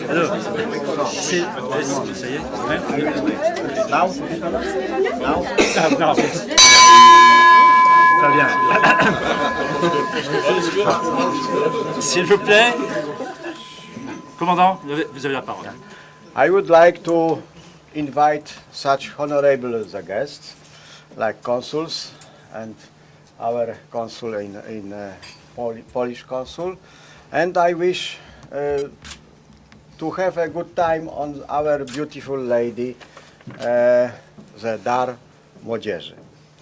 Alors, c'est... Ça y est, Now? non. Très bien. S'il vous plaît, commandant, vous avez la parole. I would like to invite such honorable guests like consuls and our consul in Polish consul, and I wish to have a good time on our beautiful lady, the Dar Młodzieży.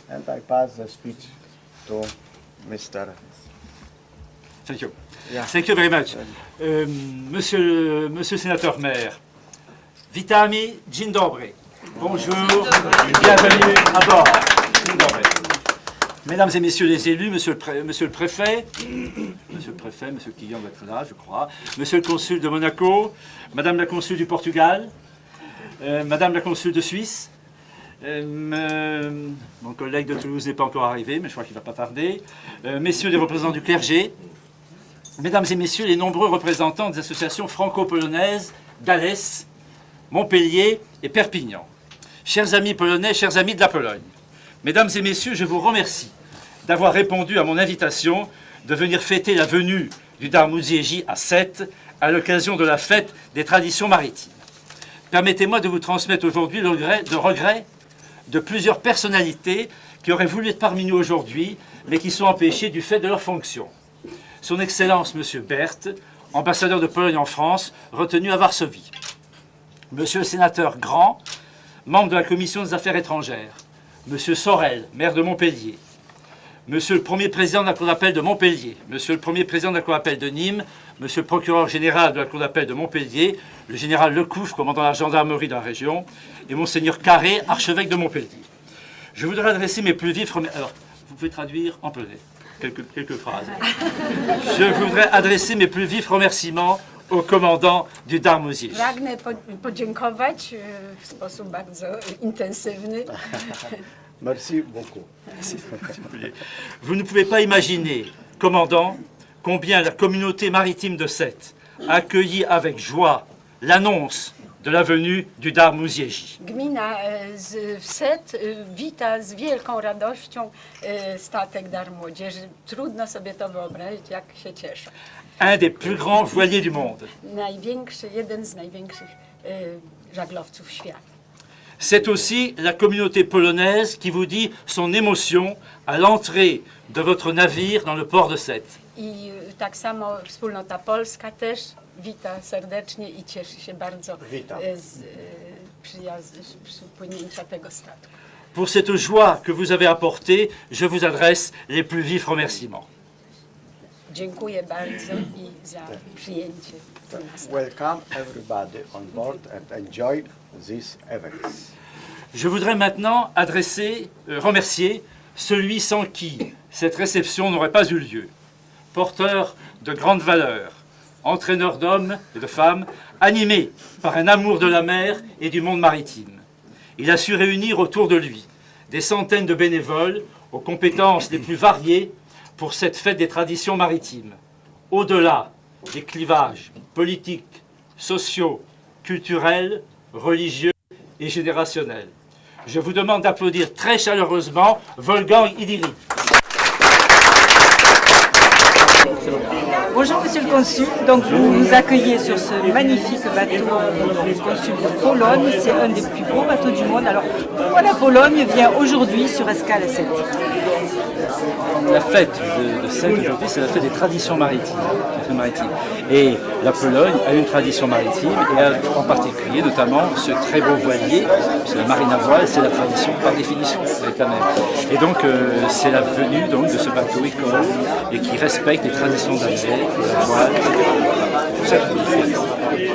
And I pass the speech to Mr. Thank you. Yeah. Thank you very much. Monsieur le sénateur maire, witamy, dzień dobry. Bonjour, bienvenue à bord. Dzień dobry. Mesdames et messieurs les élus, monsieur le préfet, monsieur Quillon va être là, je crois, monsieur le consul de Monaco, madame la consul du Portugal, madame la consul de Suisse, mon collègue de Toulouse n'est pas encore arrivé, mais je crois qu'il ne va pas tarder, messieurs les représentants du clergé, mesdames et messieurs les nombreux représentants des associations franco-polonaises d'Alès, Montpellier et Perpignan, chers amis polonais, chers amis de la Pologne, mesdames et messieurs, je vous remercie d'avoir répondu à mon invitation de venir fêter la venue du Dar Młodzieży à Sète à l'occasion de la fête des traditions maritimes. Permettez-moi de vous transmettre aujourd'hui le regret de plusieurs personnalités qui auraient voulu être parmi nous aujourd'hui, mais qui sont empêchées du fait de leurs fonctions. Son Excellence M. Berthe, ambassadeur de Pologne en France, retenu à Varsovie. Monsieur le sénateur Grand, membre de la Commission des Affaires étrangères. Monsieur Sorel, maire de Montpellier. Monsieur le premier président de la Cour d'appel de Montpellier. Monsieur le premier président de la Cour d'appel de Nîmes. Monsieur le procureur général de la Cour d'appel de Montpellier. Le général Lecouf, commandant la gendarmerie de la région. Et Monseigneur Carré, archevêque de Montpellier. Je voudrais adresser mes plus vifs remerciements. Alors, vous pouvez traduire en polonais quelques phrases. Je voudrais adresser mes plus vifs remerciements au commandant du Dar Młodzieży. Pragnę podziękować w sposób bardzo intensywny. Merci beaucoup. Vous ne pouvez pas imaginer, commandant, combien la communauté maritime de Sète a accueilli avec joie l'annonce de la venue du Dar Młodzieży. Gmina w Set wita z wielką radością statek Dar Młodzieży. Trudno sobie to wyobrazić, jak się cieszą. Un des plus grands voiliers du monde. Jeden z największych żaglowców świata. C'est aussi la communauté polonaise qui vous dit son émotion à l'entrée de votre navire dans le port de Sète. I tak samo wspólnota polska też wita serdecznie i cieszy się bardzo z przypłynięcia tego statku. Pour cette joie que vous avez apportée, je vous adresse les plus vifs remerciements. Dziękuję bardzo i za przyjęcie. Welcome everybody on board and enjoy these events. Je voudrais maintenant remercier celui sans qui cette réception n'aurait pas eu lieu. Porteur de grandes valeurs, entraîneur d'hommes et de femmes, animé par un amour de la mer et du monde maritime. Il a su réunir autour de lui des centaines de bénévoles aux compétences les plus variées pour cette fête des traditions maritimes, au-delà des clivages politiques, sociaux, culturels, religieux et générationnels. Je vous demande d'applaudir très chaleureusement Wolfgang Idiri. Bonjour Monsieur le Consul, donc vous nous accueillez sur ce magnifique bateau du Consul de Pologne, c'est un des plus beaux bateaux du monde. Alors pourquoi la Pologne vient aujourd'hui sur escale à Sète? La fête de Sète aujourd'hui, c'est la fête des traditions maritimes. Et la Pologne a une tradition maritime et a en particulier notamment ce très beau voilier, c'est la marine à voile, c'est la tradition par définition quand même. Et donc c'est la venue donc, de ce bateau école et qui respecte les traditions de la voile.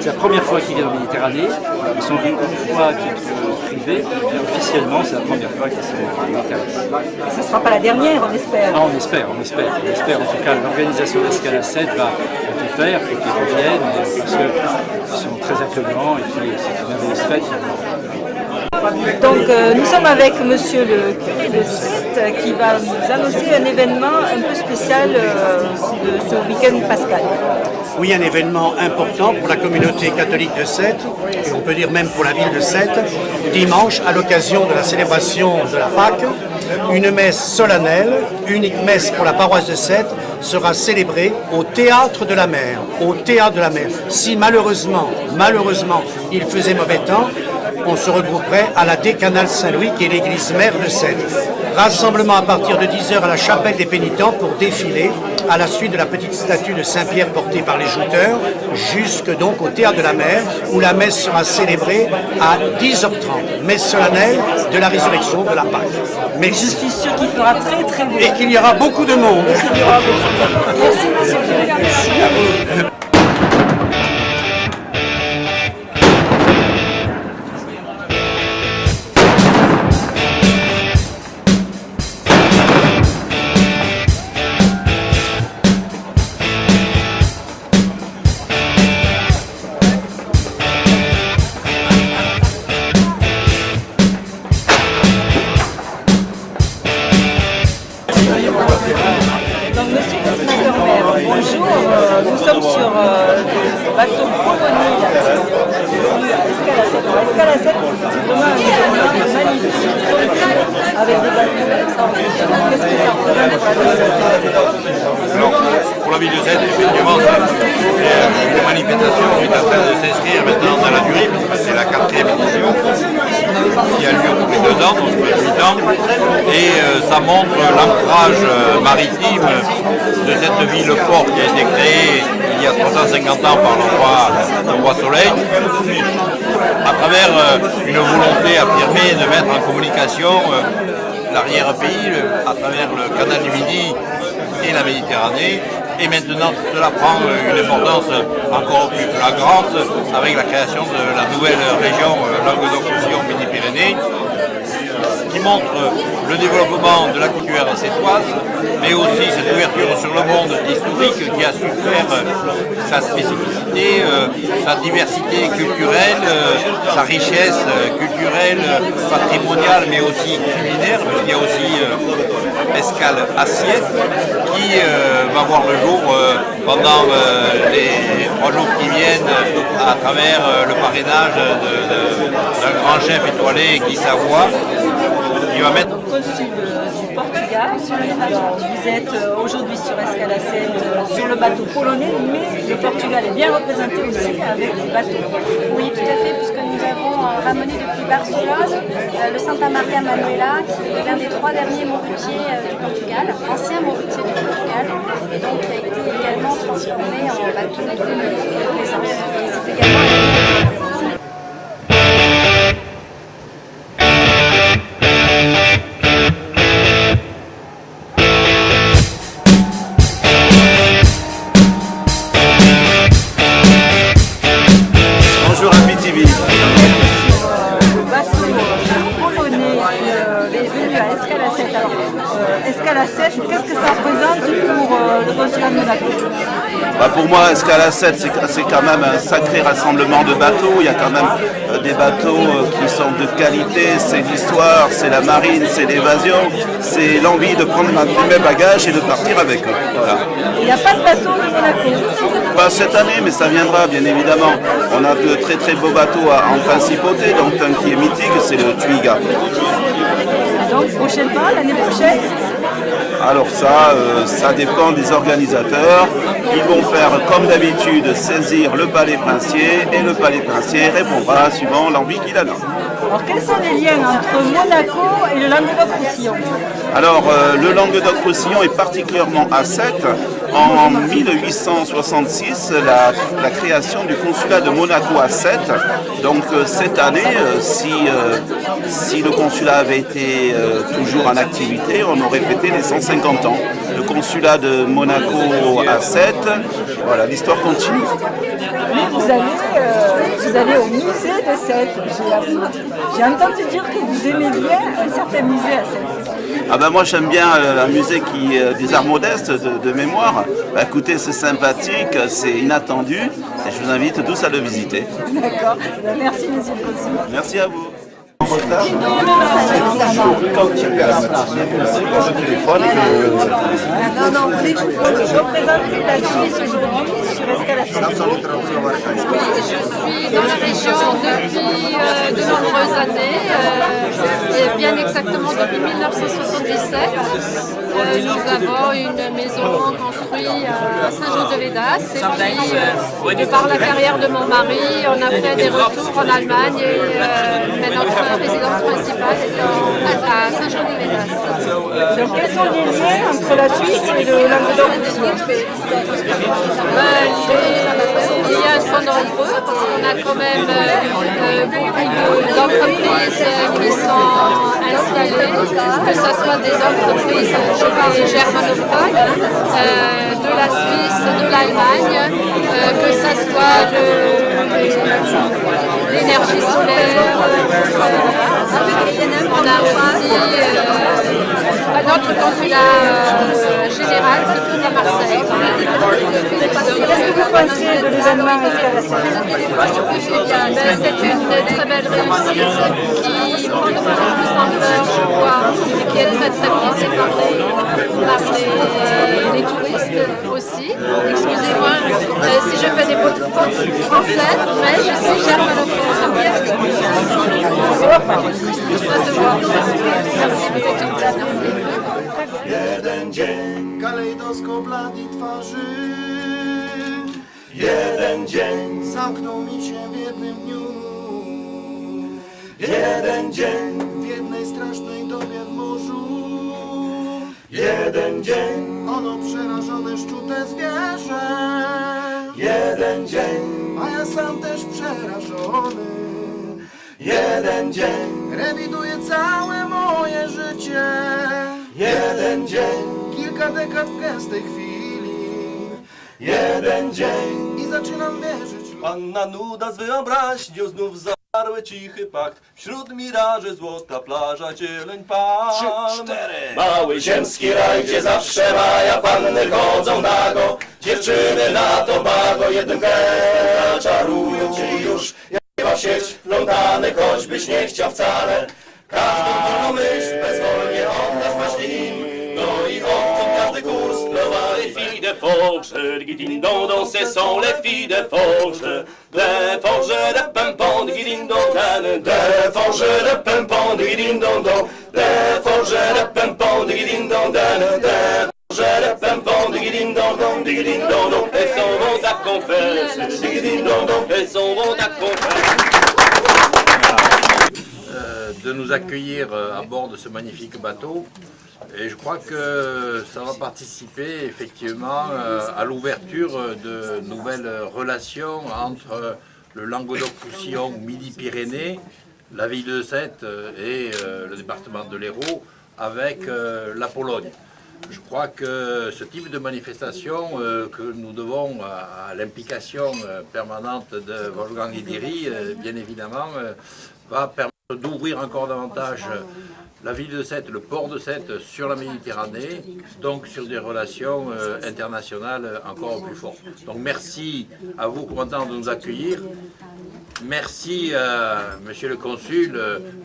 C'est la première fois qu'ils viennent en Méditerranée, ils sont venus une fois à titre privé, mais officiellement c'est la première fois qu'ils sont en Méditerranée. Ça ne sera pas la dernière, on espère. Ah, on espère. En tout cas, l'organisation d'Escale à Sète va tout faire pour qu'ils reviennent, parce qu'ils sont très accueillants et puis c'est une merveilleuse fête. Donc nous sommes avec Monsieur le curé de Sète qui va nous annoncer un événement un peu spécial de ce week-end pascal. Oui, un événement important pour la communauté catholique de Sète, et on peut dire même pour la ville de Sète. Dimanche, à l'occasion de la célébration de la Pâque, une messe solennelle, unique messe pour la paroisse de Sète, sera célébrée au Théâtre de la Mer. Au Théâtre de la Mer. Si malheureusement, il faisait mauvais temps, on se regrouperait à la Décanale Saint-Louis, qui est l'église mère de Sète. Rassemblement à partir de 10h à la chapelle des pénitents pour défiler à la suite de la petite statue de Saint-Pierre portée par les jouteurs, jusque donc au Théâtre de la Mer, où la messe sera célébrée à 10h30. Messe solennelle de la résurrection de la Pâque. Mais Je suis sûre qu'il fera très très beau. et qu'il y aura beaucoup de monde. Merci monsieur le curé. Donc, monsieur le sénateur-maire, bonjour. Nous sommes sur le bateau polonais Escale à 7. Escale à 7, c'est vraiment un événement magnifique, avec des bateaux extraordinaires. Qu'est-ce que ça représente pour la ville de Sète? Alors, pour la ville de Sète, effectivement, c'est une manifestation qui est en train de s'inscrire maintenant dans la durée, parce que c'est la 4e édition, qui a lieu tous les 2 ans, donc tous les 8 ans, et ça montre l'ancrage maritime de cette ville-port qui a été créée il y a 350 ans par le roi Soleil, à travers une volonté affirmée de mettre en communication l'arrière-pays à travers le canal du Midi et la Méditerranée. Et maintenant, cela prend une importance encore plus flagrante avec la création de la nouvelle région Languedoc-Roussillon Midi-Pyrénées, qui montre le développement de la culture sétoise, mais aussi cette ouverture sur le monde historique qui a su faire sa spécificité, sa diversité culturelle, sa richesse culturelle, patrimoniale, mais aussi culinaire, puisqu'il y a aussi Escale Assiette, qui va voir le jour pendant les 3 jours qui viennent à travers le parrainage d'un grand chef étoilé, Guy Savoie, qui va mettre... Consul du Portugal. Alors, vous êtes aujourd'hui sur Escale à 7, sur le bateau polonais, mais le Portugal est bien représenté aussi avec des bateaux. Oui, tout à fait, puisque nous avons ramené depuis Barcelone le Santa Maria Manuela, qui est l'un des 3 derniers morutiers du Portugal, ancien morutier du Portugal, et donc qui a été également transformé en bateau de plaisance. Et c'est également Bonjour à BTV. Le bateau polonais est venu à Escale à 7. Alors, Escale à 7, qu'est-ce que ça représente pour le consulat de Monaco? Pour moi, Escale à 7, c'est quand même un sacré rassemblement de bateaux. Il y a quand même des bateaux qui sont de qualité. C'est l'histoire, c'est la marine, c'est l'évasion. C'est l'envie de prendre mes bagages et de partir avec eux. Voilà. Il n'y a pas de bateau de Monaco? Pas cette année, mais ça viendra bien évidemment. On a de très très beaux bateaux en principauté, donc un qui est mythique, c'est le Twiga. Donc prochainement, l'année prochaine? Alors ça dépend des organisateurs. Ils vont faire comme d'habitude, saisir le palais princier, et le palais princier répondra suivant l'envie qu'il a. Alors quels sont les liens entre Monaco et le Languedoc-Roussillon? Alors le Languedoc-Roussillon est particulièrement à Sète. En 1866, la création du consulat de Monaco à Sète. Donc cette année, si le consulat avait été toujours en activité, on aurait fêté les 150 ans. Le consulat de Monaco à Sète, voilà, l'histoire continue. Mais vous allez au musée de Sète. J'ai entendu dire que vous aimez bien un certain musée à Sète. Ah ben moi j'aime bien un musée qui des arts modestes de mémoire. Bah, écoutez, c'est sympathique, c'est inattendu et je vous invite tous à le visiter. D'accord. Merci monsieur le consul. Merci à vous. Non, non, vous voulez que je représente la Suisse aujourd'hui sur Escala 7. Oui, je suis dans la région depuis de nombreuses années, et bien exactement depuis 1977. Nous avons une maison construite à Saint-Jean-de-Védas. Et puis, par la carrière de mon mari, on a fait des retours en Allemagne mais notre résidence principale est à Saint-Jean-de-Védas. Donc, quels sont les liens entre la Suisse et le Languedoc-Roussillon? Les liens sont nombreux parce qu'on a quand même beaucoup d'entreprises qui sont installées, que ce soit des entreprises germanophones, de la Suisse, de l'Allemagne, que ce soit l'énergie solaire. On a aussi notre consulat général se trouve à Marseille. Qu'est-ce que vous pensez de l'événement Escala 7? C'est une très belle réussite qui prend de plus en plus d'ampleur, je vois, et qui est très très bien par les touristes aussi. Excusez-moi si je fais des fautes françaises, mais je suis germanophone. Jeden dzień, kalejdoskop lat i twarzy. Jeden dzień, zamknął mi się w jednym dniu. Jeden dzień, w jednej strasznej dobie w morzu. Jeden dzień, ono przerażone, szczute zwierzę. Jeden dzień, a ja sam też przerażony. Jeden dzień, rewiduję całe moje życie. Jeden dzień, kilka dekad w gęstej chwili. Jeden dzień i zaczynam wierzyć. Panna nuda z wyobraźnią znów zawarły cichy pakt. Wśród miraży złota plaża, zieleń palm. 3, 4. Mały ziemski raj, gdzie zawsze maja panny chodzą nago. Dziewczyny na Tobago jednym gestem czarują cię już. Jak sieć plątany, choćbyś nie chciał wcale. Każdą drugą myśl bezwolnie oddasz właśnie im. No i odtąd każdy kurs prowadzi. Les filles de forge, guidindon, ce sont les filles de forge. De forge de pimpon, guidindon, de forge de pimpon, guidindon, de forge de pimpon, guidindon, de forge de pimpon, guidindon, guidindon. Elles s'en vont à confesse, guidindon, elles s'en vont à confesse. De nous accueillir à bord de ce magnifique bateau. Et je crois que ça va participer effectivement à l'ouverture de nouvelles relations entre le Languedoc-Roussillon, Midi-Pyrénées, la ville de Sète et le département de l'Hérault avec la Pologne. Je crois que ce type de manifestation que nous devons à l'implication permanente de Wolfgang Guidry, bien évidemment, va permettre d'ouvrir encore davantage la ville de Sète, le port de Sète sur la Méditerranée, donc sur des relations internationales encore plus fortes. Donc merci à vous, commandant, de nous accueillir. Merci, Monsieur le Consul,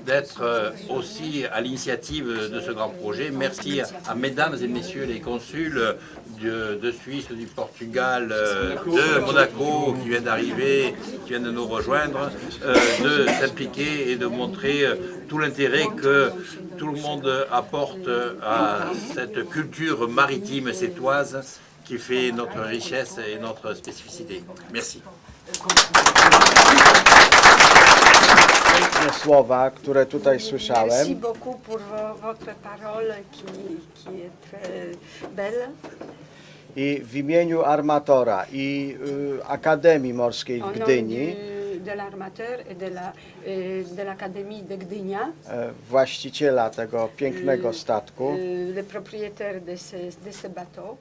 d'être aussi à l'initiative de ce grand projet. Merci à Mesdames et Messieurs les consuls de Suisse, du Portugal, de Monaco qui viennent d'arriver, qui viennent de nous rejoindre, de s'impliquer et de montrer tout l'intérêt que tout le monde apporte à cette culture maritime sétoise qui fait notre richesse et notre spécificité. Merci. Słowa, które tutaj słyszałem. Merci beaucoup pour votre parole qui est très belle. I w imieniu armatora i Akademii Morskiej w Gdyni, de l'armateur et de l'Académie de Gdynia, właściciela tego pięknego statku, le propriétaire de ce bateau,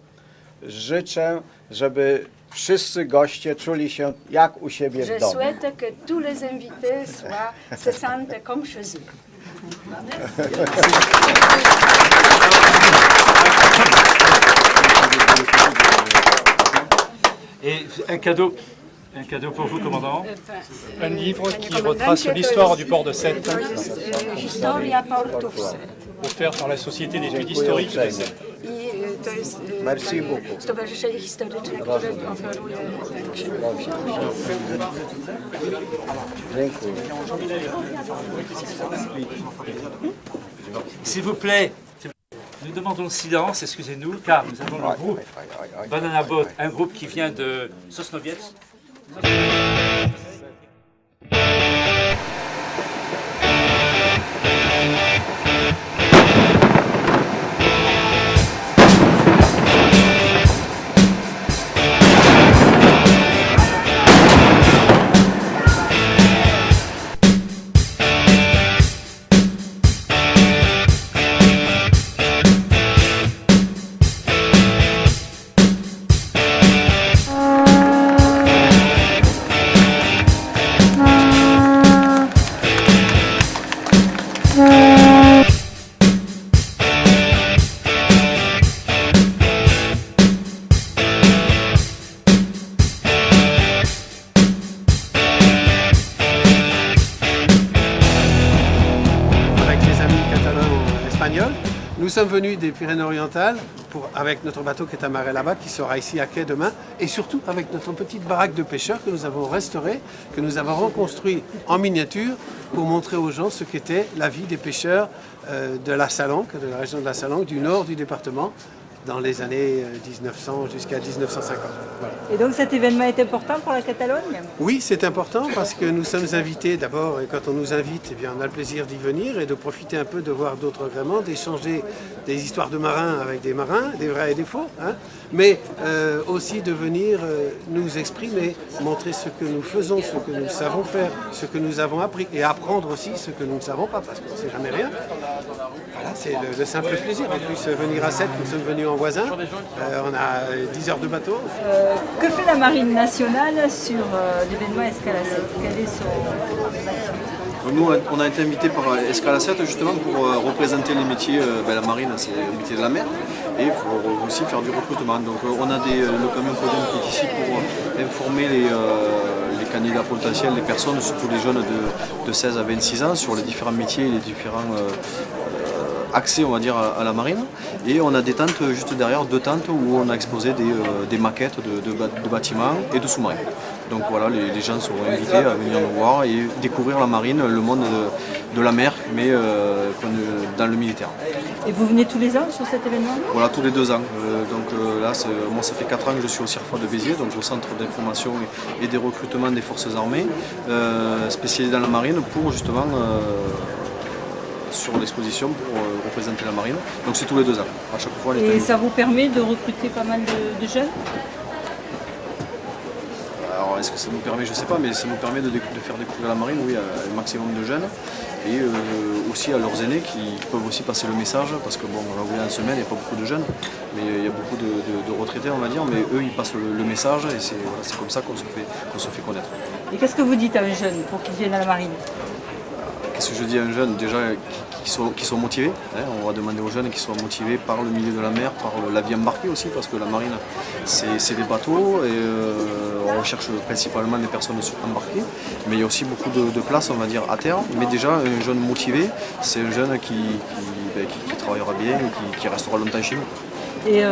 życzę, żeby wszyscy goście czuli się jak u siebie w je domu. souhaite que tous les invités se sentent comme chez eux. Et un cadeau Un cadeau pour vous, commandant. Un livre qui retrace l'histoire du port de Sète, Historia portu w Set. offert par la Société d'études historiques de Sète. I to jest Merci beaucoup. Stowarzyszenie Historyczne, które oferuje książki. Dziękuję. S'il vous plaît, nous demandons le silence, excusez-nous, car nous avons le groupe Banana Boat, un groupe qui vient de Sosnowiec. Nous sommes venus des Pyrénées-Orientales avec notre bateau qui est amarré là-bas, qui sera ici à quai demain, et surtout avec notre petite baraque de pêcheurs que nous avons restaurée, que nous avons reconstruit en miniature pour montrer aux gens ce qu'était la vie des pêcheurs de la Salanque, de la région de la Salanque, du nord du département, dans les années 1900 jusqu'à 1950. Voilà. Et donc cet événement est important pour la Catalogne? Oui, c'est important parce que nous sommes invités d'abord, et quand on nous invite, eh bien, on a le plaisir d'y venir et de profiter un peu de voir d'autres agréments, d'échanger des histoires de marins avec des marins, des vrais et des faux, hein, mais aussi de venir nous exprimer, montrer ce que nous faisons, ce que nous savons faire, ce que nous avons appris, et apprendre aussi ce que nous ne savons pas, parce qu'on ne sait jamais rien. Voilà, c'est le simple plaisir. En plus, venir à Sète, nous sommes venus en voisin, on a 10 heures de bateau. Que fait la Marine nationale sur l'événement Escale à Sète? Quel est son... Nous, on a été invités par Escale à Sète justement pour représenter les métiers, la marine, c'est le métier de la mer, et pour aussi faire du recrutement. Donc on a le camion podium qui est ici pour informer les candidats potentiels, les personnes, surtout les jeunes de 16 à 26 ans, sur les différents métiers et les différents accès, on va dire, à la marine. Et on a des tentes juste derrière, 2 tentes où on a exposé des maquettes de bâtiments et de sous-marins. Donc voilà, les gens seront invités à venir nous voir et découvrir la marine, le monde de la mer, mais dans le militaire. Et vous venez tous les ans sur cet événement? Voilà, tous les 2 ans. Là, moi ça fait 4 ans que je suis au CIRFA de Béziers, donc au centre d'information et des recrutements des forces armées, spécialisé dans la marine pour justement sur l'exposition pour représenter la marine. Donc c'est tous les 2 ans, à chaque fois. Et ça vous permet de recruter pas mal de jeunes? Alors est-ce que ça nous permet, je ne sais pas, mais ça nous permet de faire découvrir la marine, oui, à un maximum de jeunes. Et aussi à leurs aînés qui peuvent aussi passer le message, parce que bon, on va en semaine, il n'y a pas beaucoup de jeunes, mais il y a beaucoup de retraités, on va dire, mais eux ils passent le message et c'est comme ça qu'on se fait connaître. Et qu'est-ce que vous dites à un jeune pour qu'il vienne à la marine? Qu'est-ce que je dis à un jeune? Déjà qui sont motivés. Hein, on va demander aux jeunes qui soient motivés par le milieu de la mer, par la vie embarquée aussi, parce que la marine c'est des bateaux et on recherche principalement des personnes embarquées. Mais il y a aussi beaucoup de places, on va dire, à terre. Mais déjà un jeune motivé, c'est un jeune qui travaillera bien et qui restera longtemps chez nous. Et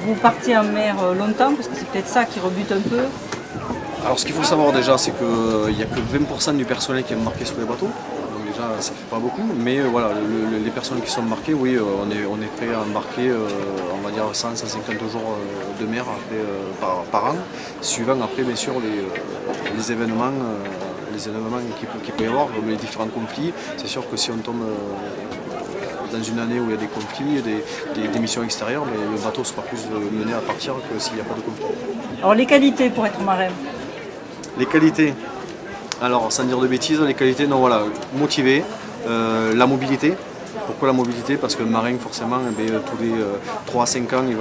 vous partez en mer longtemps, parce que c'est peut-être ça qui rebute un peu? Alors ce qu'il faut savoir déjà, c'est qu'il n'y a que 20% du personnel qui est embarqué sur les bateaux. Déjà, ça ne fait pas beaucoup, mais voilà, les personnes qui sont embarquées, oui, on est prêt à embarquer, on va dire 100-150 jours de mer après, par an, suivant après bien sûr les événements qu'il peut y avoir, comme les différents conflits. C'est sûr que si on tombe dans une année où il y a des conflits, des missions extérieures, mais le bateau sera plus mené à partir que s'il n'y a pas de conflit. Alors les qualités pour être marin? Les qualités, alors sans dire de bêtises, les qualités, non voilà, motivé, la mobilité, Pourquoi la mobilité? Parce que le marin, forcément, tous les 3 à 5 ans, il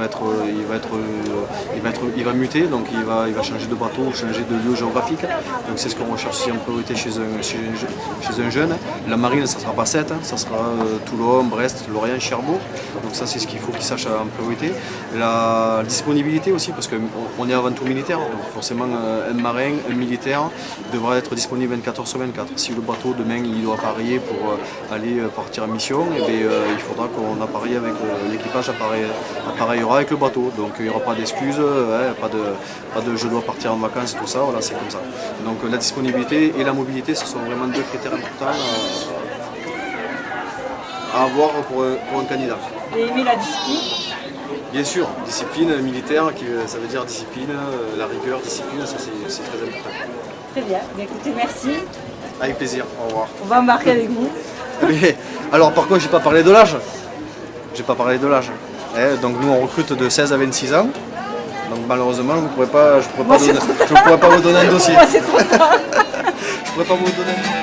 va muter, donc il va changer de bateau, changer de lieu géographique. Donc c'est ce qu'on recherche aussi en priorité chez un jeune. La marine, ça ne sera pas 7, ça sera Toulon, Brest, Lorient, Cherbourg. Donc ça, c'est ce qu'il faut qu'il sache en priorité. La disponibilité aussi, parce qu'on est avant tout militaire, donc forcément un marin, un militaire devra être disponible 24 heures sur 24. Si le bateau demain il doit appareiller pour aller partir en mission, il faudra qu'on appareille avec l'équipage appareillera avec le bateau. Donc il n'y aura pas d'excuses, pas de je dois partir en vacances, tout ça, voilà, c'est comme ça. Donc la disponibilité et la mobilité, ce sont vraiment deux critères importants à avoir pour un candidat. Et aimer la discipline? Bien sûr, discipline militaire, ça veut dire discipline, la rigueur, discipline, ça c'est très important. Très bien, écoutez, merci. Avec plaisir, au revoir. On va embarquer avec vous. Mais, alors par contre, j'ai pas parlé de l'âge. Donc nous on recrute de 16 à 26 ans. Donc malheureusement, je ne pourrais pas vous donner un dossier. Moi, c'est trop tard. Je pourrais pas vous donner un dossier.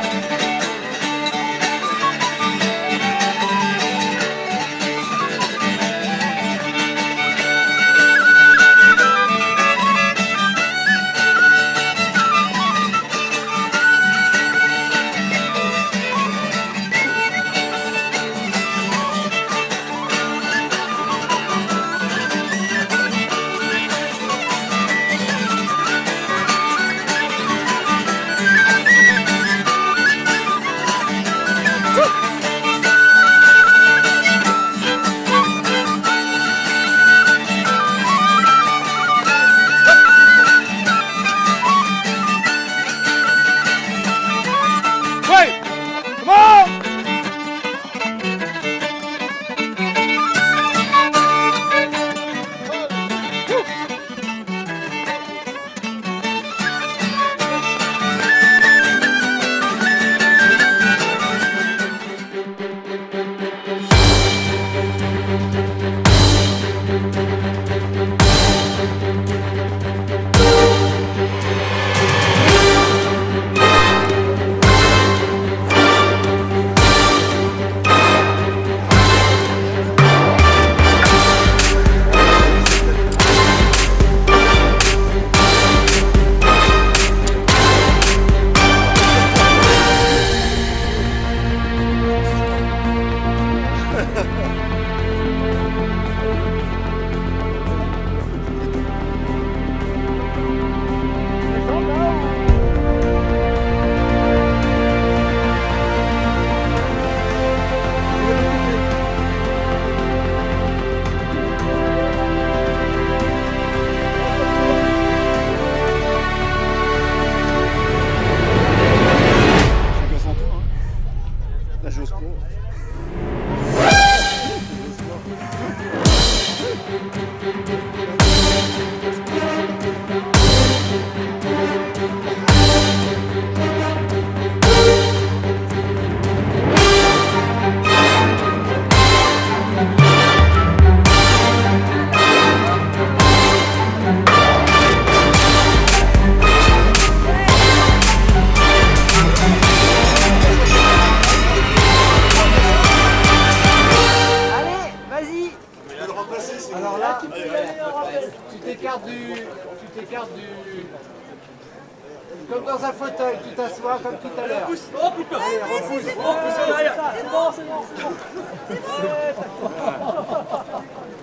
Comme dans un fauteuil, tu t'assois comme tout à l'heure. Oh putain! Allez, repousse. C'est bon.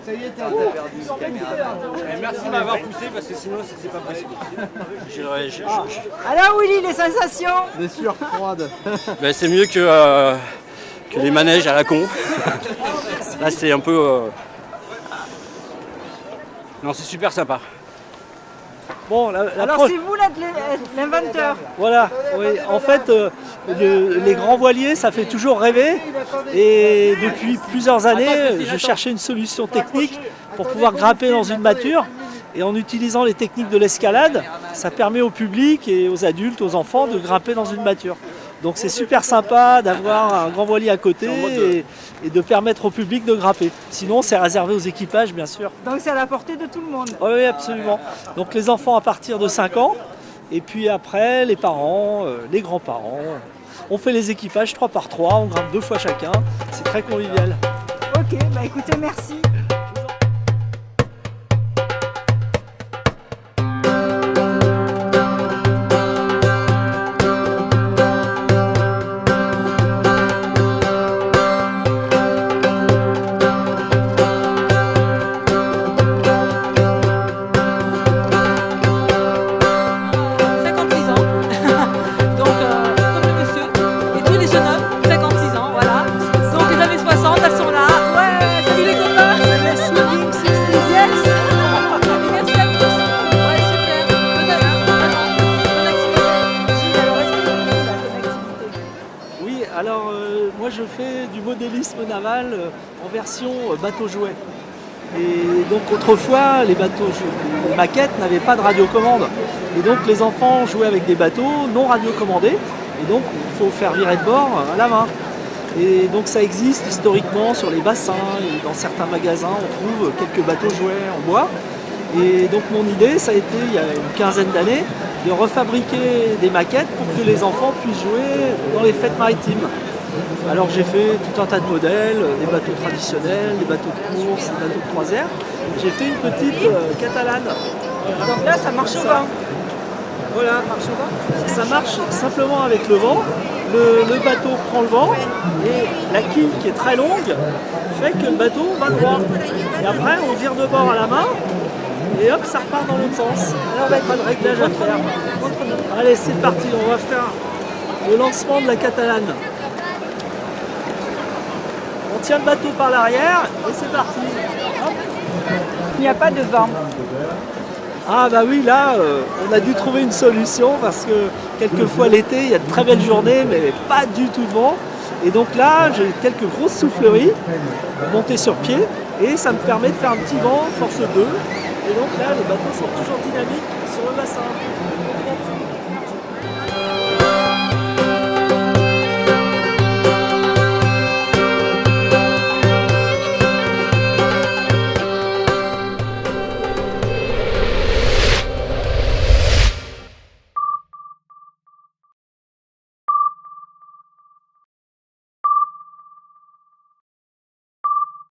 Ça y est, t'as perdu. Merci de m'avoir poussé parce que sinon c'est pas possible. Alors Willy, les sensations? Des sueurs froides. Ben, c'est mieux que les manèges à la con. Là c'est un peu... Non, c'est super sympa. Bon, alors c'est vous l'inventeur? Voilà, oui. En fait, les grands voiliers, ça fait toujours rêver. Et depuis plusieurs années, je cherchais une solution technique pour pouvoir grimper dans une mâture. Et en utilisant les techniques de l'escalade, ça permet au public et aux adultes, aux enfants, de grimper dans une mâture. Donc c'est super sympa d'avoir un grand voilier à côté et de permettre au public de grimper. Sinon c'est réservé aux équipages bien sûr. Donc c'est à la portée de tout le monde. Oui, absolument. Donc les enfants à partir de 5 ans et puis après les parents, les grands-parents. On fait les équipages 3 par 3, on grimpe 2 fois chacun. C'est très convivial. Ok, bah écoutez, merci. Moi je fais du modélisme naval en version bateau-jouet. Et donc autrefois, les maquettes n'avaient pas de radiocommande. Et donc les enfants jouaient avec des bateaux non radiocommandés. Et donc il faut faire virer de bord à la main. Et donc ça existe historiquement sur les bassins et dans certains magasins on trouve quelques bateaux jouets en bois. Et donc mon idée, ça a été il y a une quinzaine d'années, de refabriquer des maquettes pour que les enfants puissent jouer dans les fêtes maritimes. Alors j'ai fait tout un tas de modèles, des bateaux traditionnels, des bateaux de course, des bateaux de croisière. J'ai fait une petite catalane. Donc là ça marche au vent. Voilà, ça marche simplement avec le vent. Le bateau prend le vent et la quille qui est très longue fait que le bateau va droit. Et après on vire de bord à la main et hop, ça repart dans l'autre sens. Là, on va pas de réglage à faire. Allez, c'est parti, on va faire le lancement de la catalane. On tient le bateau par l'arrière et c'est parti. Hop. Il n'y a pas de vent. Ah bah oui, là, on a dû trouver une solution parce que quelquefois l'été, il y a de très belles journées, mais pas du tout de vent. Et donc là, j'ai quelques grosses souffleries montées sur pied et ça me permet de faire un petit vent force 2. Et donc là, les bateaux sont toujours dynamiques sur le bassin.